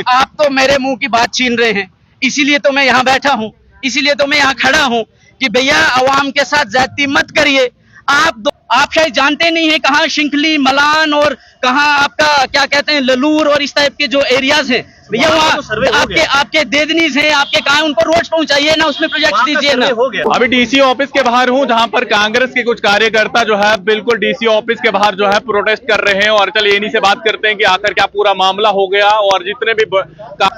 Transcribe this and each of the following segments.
आप तो मेरे मुंह की बात छीन रहे हैं, इसीलिए तो मैं यहाँ बैठा हूँ, इसीलिए तो मैं यहाँ खड़ा हूँ कि भैया अवाम के साथ ज्यादती मत करिए। आप शायद जानते नहीं है कहाँ शिंखली, मलान और कहाँ आपका क्या कहते हैं ललूर और इस टाइप के जो एरियाज हैं भैया, वहाँ आपके देदनीज हैं, आपके कहाँ उनको रोड पहुंचाइए ना, उसमें प्रोजेक्ट दीजिए ना। अभी डीसी ऑफिस के बाहर हूँ, जहाँ पर कांग्रेस के कुछ कार्यकर्ता जो है बिल्कुल डीसी ऑफिस के बाहर जो है प्रोटेस्ट कर रहे हैं। और चलिए इन्हीं से बात करते हैं कि आखिर क्या पूरा मामला हो गया और जितने भी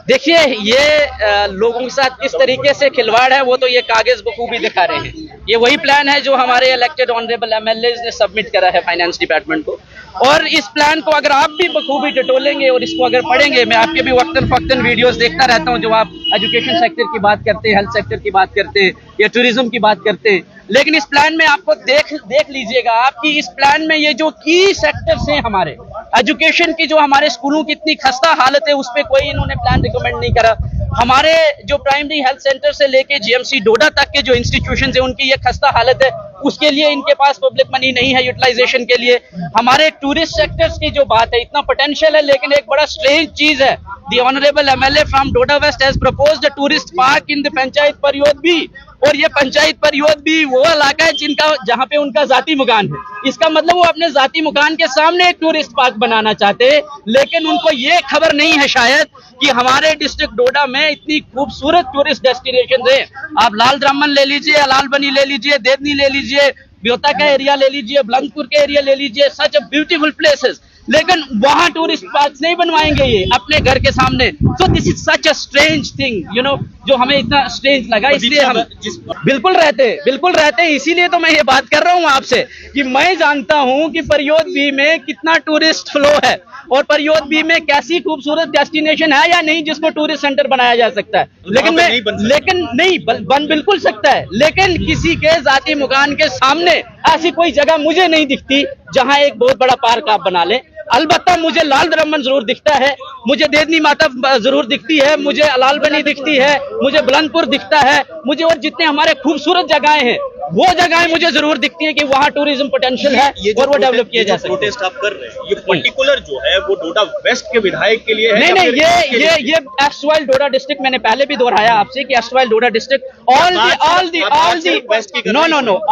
देखिए ये लोगों के साथ किस तरीके से खिलवाड़ है वो तो ये कागज बखूबी दिखा रहे हैं। ये वही प्लान है जो हमारे इलेक्टेड ऑनरेबल एमएलएज ने सबमिट करा है फाइनेंस डिपार्टमेंट को, और इस प्लान को अगर आप भी बखूबी टटोलेंगे और इसको अगर पढ़ेंगे, मैं आपके भी वक्तन फक्तन वीडियोस देखता रहता हूं जो आप एजुकेशन सेक्टर की बात करते हैं, हेल्थ सेक्टर की बात करते हैं या टूरिज्म की बात करते हैं, लेकिन इस प्लान में आपको देख लीजिएगा आपकी इस प्लान में ये जो की सेक्टर्स हैं हमारे एजुकेशन की, जो हमारे स्कूलों की इतनी खस्ता हालत है उस पर कोई इन्होंने प्लान रिकमेंड नहीं करा। हमारे जो प्राइमरी हेल्थ सेंटर से लेके जीएमसी डोडा तक के जो इंस्टीट्यूशन है उनकी ये खस्ता हालत है, उसके लिए इनके पास पब्लिक मनी नहीं है यूटिलाइजेशन के लिए। हमारे टूरिस्ट सेक्टर्स की जो बात है, इतना पोटेंशियल है, लेकिन एक बड़ा स्ट्रेंज चीज है, the honourable MLA from Doda west has proposed a tourist park in the panchayat परियोद भी, और ये पंचायत परियोद भी वो इलाका है जहाँ पे उनका जाती मकान है। इसका मतलब वो अपने जाती मकान के सामने एक टूरिस्ट पार्क बनाना चाहते हैं, लेकिन उनको ये खबर नहीं है शायद कि हमारे डिस्ट्रिक्ट डोडा में इतनी खूबसूरत टूरिस्ट डेस्टिनेशन है। आप लाल द्रामन ले लीजिए, अलाल बनी ले लीजिए, देवनी ले लीजिए, ब्योता का एरिया ले लीजिए, बुलंदपुर के एरिया ले लीजिए, सच अ ब्यूटीफुल प्लेसेस, लेकिन वहां टूरिस्ट पार्क नहीं बनवाएंगे ये अपने घर के सामने। So this is such a strange thing, you know, जो हमें इतना स्ट्रेंज लगा, इसलिए हम बिल्कुल रहते हैं। इसीलिए तो मैं ये बात कर रहा हूँ आपसे कि मैं जानता हूँ कि परियोद बी में कितना टूरिस्ट फ्लो है और परियोद बी में कैसी खूबसूरत डेस्टिनेशन है या नहीं जिसको टूरिस्ट सेंटर बनाया जा सकता है, लेकिन बन बिल्कुल सकता है, लेकिन किसी के जाती मकान के सामने ऐसी कोई जगह मुझे नहीं दिखती जहां एक बहुत बड़ा पार्क आप बना ले। अलबत्ता मुझे लाल द्रमन जरूर दिखता है, मुझे देदनी माता जरूर दिखती है, मुझे अलाल बनी दिखती है, मुझे बुलंदपुर दिखता है, मुझे और जितने हमारे खूबसूरत जगहें हैं वो जगहें मुझे जरूर दिखती है कि वहाँ टूरिज्म पोटेंशियल है और वो डेवलप किया जा सकता है। प्रोटेस्ट आप कर रहे हैं, ये पर्टिकुलर जो है वो डोडा वेस्ट के विधायक के लिए है? नहीं, ये एस्टवाइल डोडा डिस्ट्रिक्ट, मैंने पहले भी दोहराया आपसे कि एस्टवाइल डोडा district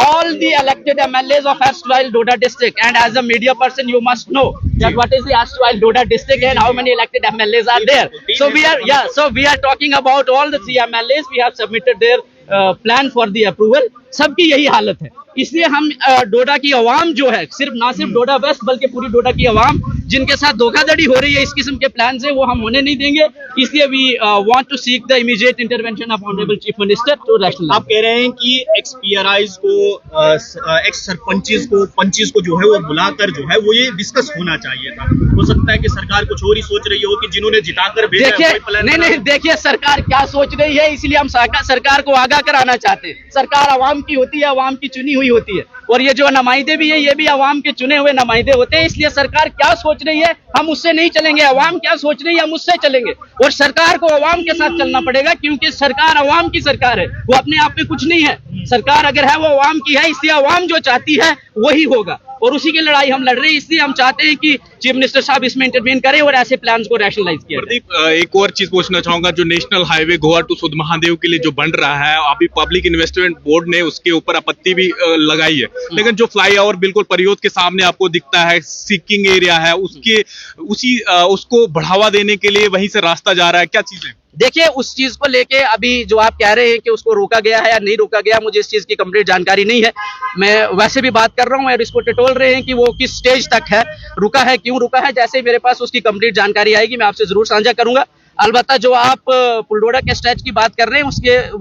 all the elected MLAs of erstwhile Doda district, and as a media person you must know that what is the erstwhile Doda district and how many elected MLAs are there. So we are talking about all the 3 MLAs. We have submitted their plan for the approval. सबकी यही हालत है, इसलिए हम डोडा की आवाम जो है, ना सिर्फ डोडा वेस्ट बल्कि पूरी डोडा की आवाम जिनके साथ धोखाधड़ी हो रही है इस किस्म के प्लान से, वो हम होने नहीं देंगे। इसलिए we want to seek the immediate intervention of honourable chief minister to rationalise. आप कह रहे हैं कि एक्स पीआरआईज को, एक्स सरपंचेस को, पंचेस को जो है वो बुलाकर जो है वो ये डिस्कस होना चाहिए था। हो सकता है कि सरकार कुछ और ही सोच रही हो कि जिन्होंने जिताकर भेजा है। नहीं, देखिए सरकार क्या सोच रही है, इसलिए हम सरकार को आगाह कराना चाहते हैं। सरकार आवाम की होती है, आवाम की चुनी हुई होती है, और ये जो नुमाइंदे भी है ये भी आवाम के चुने हुए नुमाइंदे होते हैं। इसलिए सरकार क्या सोच रही है हम उससे नहीं चलेंगे, आवाम क्या सोच रही है हम उससे चलेंगे, और सरकार को आवाम के साथ चलना पड़ेगा, क्योंकि सरकार आवाम की सरकार है, वो अपने आप में कुछ नहीं है। सरकार अगर है वो आवाम की है, इसलिए आवाम जो चाहती है वही होगा, और उसी की लड़ाई हम लड़ रहे हैं। इसलिए हम चाहते हैं कि चीफ मिनिस्टर साहब इसमें इंटरवीन करें और ऐसे प्लान्स को रैशनलाइज किया। प्रदीप, एक और चीज पूछना चाहूंगा, जो नेशनल हाईवे गोवा टू सुध महादेव के लिए जो बन रहा है, अभी पब्लिक इन्वेस्टमेंट बोर्ड ने उसके ऊपर आपत्ति भी लगाई है, लेकिन जो फ्लाईओवर बिल्कुल परियोद के सामने आपको दिखता है, सीकिंग एरिया है, उसको बढ़ावा देने के लिए वहीं से रास्ता जा रहा है, क्या चीज है? देखिए उस चीज को लेके अभी जो आप कह रहे हैं कि उसको रोका गया है या नहीं रोका गया, मुझे इस चीज की कंप्लीट जानकारी नहीं है। मैं वैसे भी बात कर रहा हूं और इसको टटोल रहे हैं कि वो किस स्टेज तक है, रुका है, क्यों रुका है। जैसे ही मेरे पास उसकी कंप्लीट जानकारी आएगी मैं आपसे जरूर साझा करूंगा। अलबत्ता जो आप पुलडोडा के स्ट्रेच की बात कर रहे हैं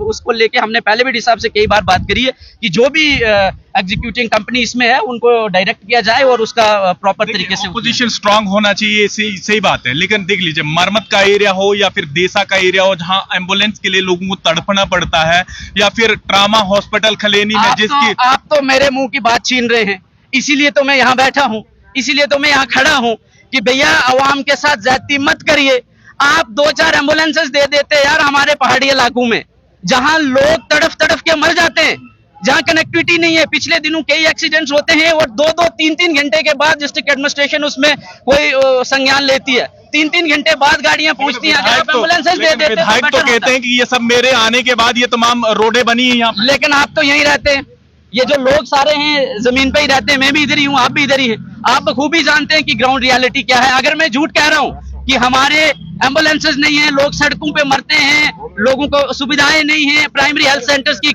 उसको लेके हमने पहले भी डी साहब से कई बार बात करी है कि जो भी एग्जीक्यूटिंग कंपनी इसमें है उनको डायरेक्ट किया जाए और उसका प्रॉपर तरीके से पोजीशन स्ट्रांग होना चाहिए, सही बात है। लेकिन देख लीजिए, मरमत का एरिया हो या फिर देसा का एरिया हो, जहां एम्बुलेंस के लिए लोगों को तड़पना पड़ता है, या फिर ट्रामा हॉस्पिटल खलेनी में जिसकी आप तो मेरे मुंह की बात छीन रहे हैं, इसीलिए तो मैं यहाँ बैठा हूँ, इसीलिए तो मैं यहाँ खड़ा हूँ कि भैया अवाम के साथ ज्यादती मत करिए। आप 2-4 एम्बुलेंसेस दे देते यार हमारे पहाड़ी इलाकों में, जहां लोग तड़फ के मर जाते हैं, जहां कनेक्टिविटी नहीं है। पिछले दिनों कई एक्सीडेंट्स होते हैं और 2-2, 3-3 घंटे के बाद डिस्ट्रिक्ट एडमिनिस्ट्रेशन उसमें कोई संज्ञान लेती है। 3-3 घंटे बाद गाड़ियां पहुंचती हैं। अगर आप एम्बुलेंसेज दे देते विधायक तो कहते हैं कि ये सब मेरे आने के बाद ये तमाम रोडें बनी है यहाँ। लेकिन आप तो यहीं रहते हैं, ये जो लोग सारे हैं जमीन पे ही रहते हैं, मैं भी इधर ही हूँ, आप भी इधर ही है। आप बखूबी जानते हैं कि ग्राउंड रियलिटी क्या है। अगर मैं झूठ कह रहा हूँ कि हमारे एम्बुलेंसेज नहीं है, लोग सड़कों पे मरते हैं, लोगों को सुविधाएं नहीं है, प्राइमरी हेल्थ सेंटर्स की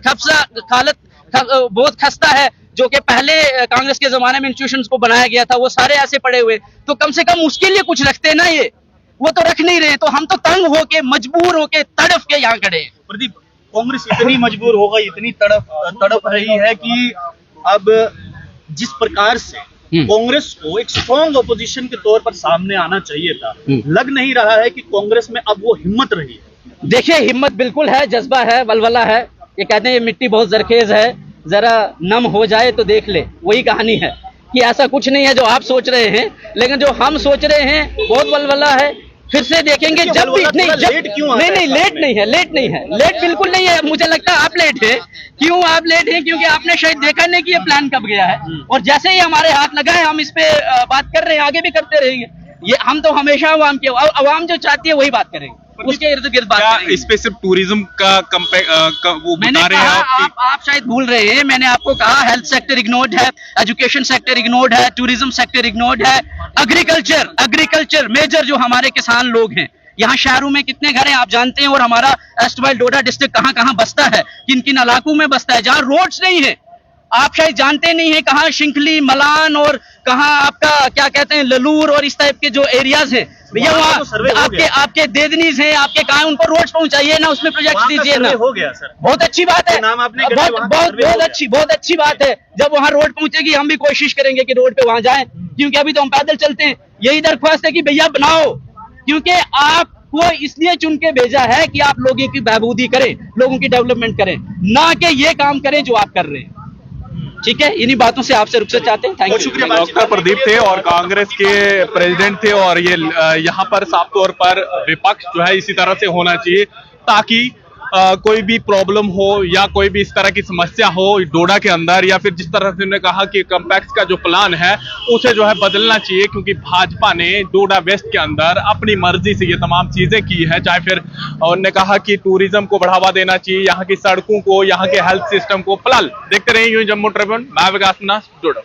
हालत बहुत खस्ता है, जो कि पहले कांग्रेस के जमाने में इंस्टीट्यूशंस को बनाया गया था, वो सारे ऐसे पड़े हुए। तो कम से कम उसके लिए कुछ रखते ना, ये वो तो रख नहीं रहे। तो हम तो तंग होके, मजबूर होके, तड़फ के यहाँ खड़े हैं। प्रदीप, कांग्रेस इतनी मजबूर हो गई, इतनी तड़प रही है कि अब जिस प्रकार से कांग्रेस को एक स्ट्रॉन्ग ऑपोजिशन के तौर पर सामने आना चाहिए था, लग नहीं रहा है कि कांग्रेस में अब वो हिम्मत रही है। देखिए, हिम्मत बिल्कुल है, जज्बा है, वलवला है। ये कहते हैं ये मिट्टी बहुत जरखेज है, जरा नम हो जाए तो देख ले, वही कहानी है कि ऐसा कुछ नहीं है जो आप सोच रहे हैं, लेकिन जो हम सोच रहे हैं बहुत वलवला है। फिर से देखेंगे जब भी नहीं, लेट क्यों नहीं नहीं लेट नहीं है, लेट नहीं है, लेट बिल्कुल नहीं है। मुझे लगता है आप लेट है। क्यों आप लेट हैं? क्योंकि आपने शायद देखा नहीं कि ये प्लान कब गया है, और जैसे ही हमारे हाथ लगा है हम इस पे बात कर रहे हैं, आगे भी करते रहेंगे। ये हम तो हमेशा अवाम जो चाहती है वही बात करेंगे, उसके इर्द गिर्द बात करेंगे। इस पे सिर्फ टूरिज्म का वो मैंने बता रहे हैं आप शायद भूल रहे हैं। मैंने आपको कहा हेल्थ सेक्टर इग्नोर्ड है, एजुकेशन सेक्टर इग्नोर्ड है, टूरिज्म सेक्टर इग्नोर्ड है, एग्रीकल्चर मेजर जो हमारे किसान लोग हैं, यहाँ शहरों में कितने घर हैं आप जानते हैं, और हमारा एस्टवाइल डोडा डिस्ट्रिक्ट कहाँ कहाँ बसता है, किन किन इलाकों में बसता है, जहाँ रोड्स नहीं है। आप शायद जानते नहीं है कहाँ शिंखली, मलान और कहाँ आपका क्या कहते हैं ललूर और इस टाइप के जो एरियाज हैं, भैया वहाँ आपके देदनीज हैं, आपके कहाँ उनको रोड्स पहुंचाइए ना, उसमें प्रोजेक्ट दीजिए ना। हो गया सर, बहुत अच्छी बात है, नाम आपने बहुत अच्छी बात है। जब वहाँ रोड पहुंचेगी हम भी कोशिश करेंगे कि रोड पे वहां जाएं, क्योंकि अभी तो हम पैदल चलते हैं। यही दरख्वास्त है कि भैया बनाओ, क्योंकि आपको इसलिए चुन के भेजा है कि आप लोगों की बहबूदी करें, लोगों की डेवलपमेंट करें, ना कि ये काम करें जो आप कर रहे हैं। ठीक है, इन्हीं बातों से आपसे रुखसत चाहते हैं। Thank you. डॉक्टर प्रदीप थे और कांग्रेस के प्रेसिडेंट थे, और ये यहाँ पर साफ तौर पर विपक्ष जो है इसी तरह से होना चाहिए, ताकि कोई भी प्रॉब्लम हो या कोई भी इस तरह की समस्या हो डोडा के अंदर, या फिर जिस तरह से उन्होंने कहा कि कॉम्पैक्स का जो प्लान है उसे जो है बदलना चाहिए, क्योंकि भाजपा ने डोडा वेस्ट के अंदर अपनी मर्जी से ये तमाम चीजें की है। चाहे फिर उन्होंने कहा कि टूरिज्म को बढ़ावा देना चाहिए, यहाँ की सड़कों को, यहाँ के हेल्थ सिस्टम को। फिलहाल देखते रहिए यूं जम्मू ट्रिब्यून, मैं विकास नाथ, डोडा।